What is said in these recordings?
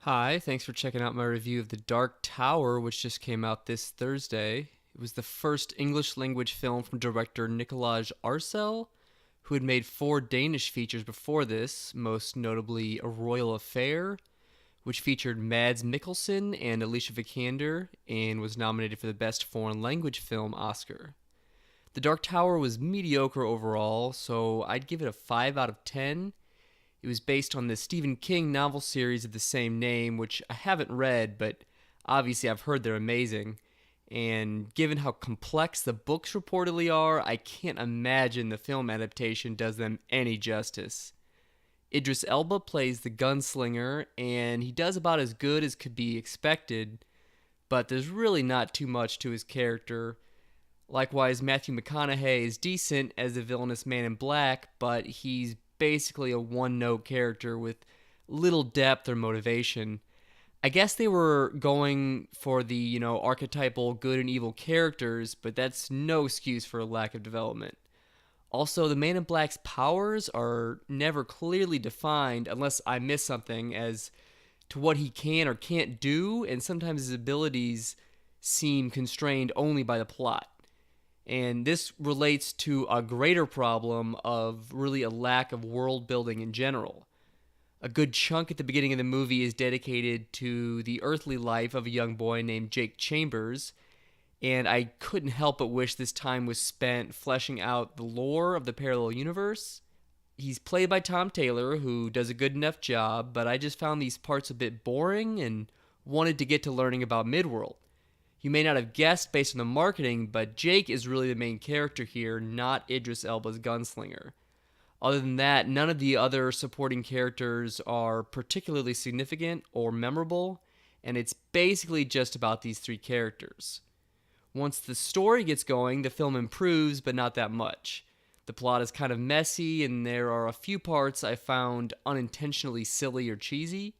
Hi, thanks for checking out my review of The Dark Tower, which just came out this Thursday. It was the first English language film from director Nikolaj Arcel, who had made four Danish features before this, most notably A Royal Affair, which featured Mads Mikkelsen and Alicia Vikander and was nominated for the Best Foreign Language Film Oscar. The Dark Tower was mediocre overall, so I'd give it a 5 out of 10. It was based on the Stephen King novel series of the same name, which I haven't read, but obviously I've heard they're amazing. And given how complex the books reportedly are, I can't imagine the film adaptation does them any justice. Idris Elba plays the gunslinger, and he does about as good as could be expected, but there's really not too much to his character. Likewise, Matthew McConaughey is decent as the villainous Man in Black, but he's basically a one-note character with little depth or motivation. I guess they were going for the, archetypal good and evil characters, but that's no excuse for a lack of development. Also, the Man in Black's powers are never clearly defined unless I miss something as to what he can or can't do, and sometimes his abilities seem constrained only by the plot. And this relates to a greater problem of really a lack of world building in general. A good chunk at the beginning of the movie is dedicated to the earthly life of a young boy named Jake Chambers, and I couldn't help but wish this time was spent fleshing out the lore of the parallel universe. He's played by Tom Taylor, who does a good enough job, but I just found these parts a bit boring and wanted to get to learning about Midworld. You may not have guessed based on the marketing, but Jake is really the main character here, not Idris Elba's gunslinger. Other than that, none of the other supporting characters are particularly significant or memorable, and it's basically just about these three characters. Once the story gets going, the film improves, but not that much. The plot is kind of messy, and there are a few parts I found unintentionally silly or cheesy.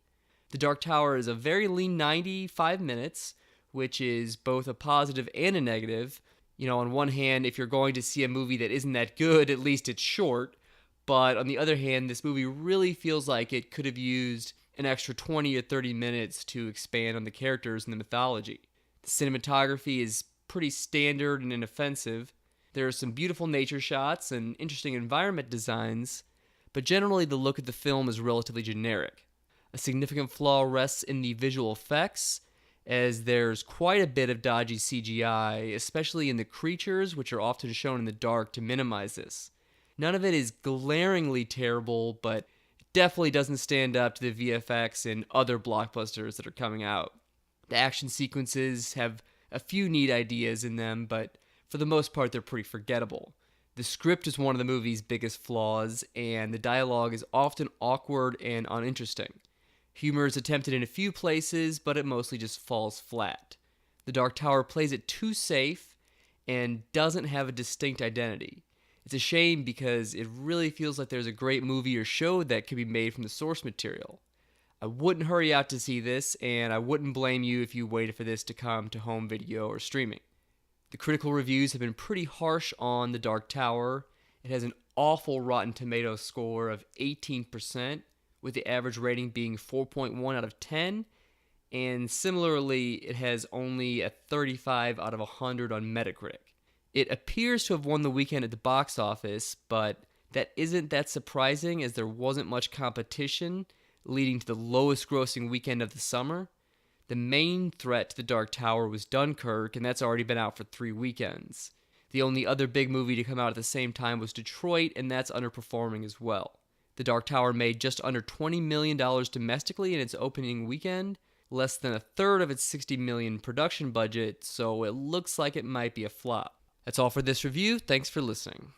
The Dark Tower is a very lean 95 minutes, which is both a positive and a negative. On one hand, if you're going to see a movie that isn't that good, at least it's short. But on the other hand, this movie really feels like it could have used an extra 20 or 30 minutes to expand on the characters and the mythology. The cinematography is pretty standard and inoffensive. There are some beautiful nature shots and interesting environment designs, but generally the look of the film is relatively generic. A significant flaw rests in the visual effects, as there's quite a bit of dodgy CGI, especially in the creatures, which are often shown in the dark to minimize this. None of it is glaringly terrible, but it definitely doesn't stand up to the VFX in other blockbusters that are coming out. The action sequences have a few neat ideas in them, but for the most part, they're pretty forgettable. The script is one of the movie's biggest flaws, and the dialogue is often awkward and uninteresting. Humor is attempted in a few places, but it mostly just falls flat. The Dark Tower plays it too safe and doesn't have a distinct identity. It's a shame because it really feels like there's a great movie or show that could be made from the source material. I wouldn't hurry out to see this, and I wouldn't blame you if you waited for this to come to home video or streaming. The critical reviews have been pretty harsh on The Dark Tower. It has an awful Rotten Tomatoes score of 18%, with the average rating being 4.1 out of 10, and similarly, it has only a 35 out of 100 on Metacritic. It appears to have won the weekend at the box office, but that isn't that surprising as there wasn't much competition, leading to the lowest grossing weekend of the summer. The main threat to The Dark Tower was Dunkirk, and that's already been out for 3 weekends. The only other big movie to come out at the same time was Detroit, and that's underperforming as well. The Dark Tower made just under $20 million domestically in its opening weekend, less than a third of its $60 million production budget, so it looks like it might be a flop. That's all for this review. Thanks for listening.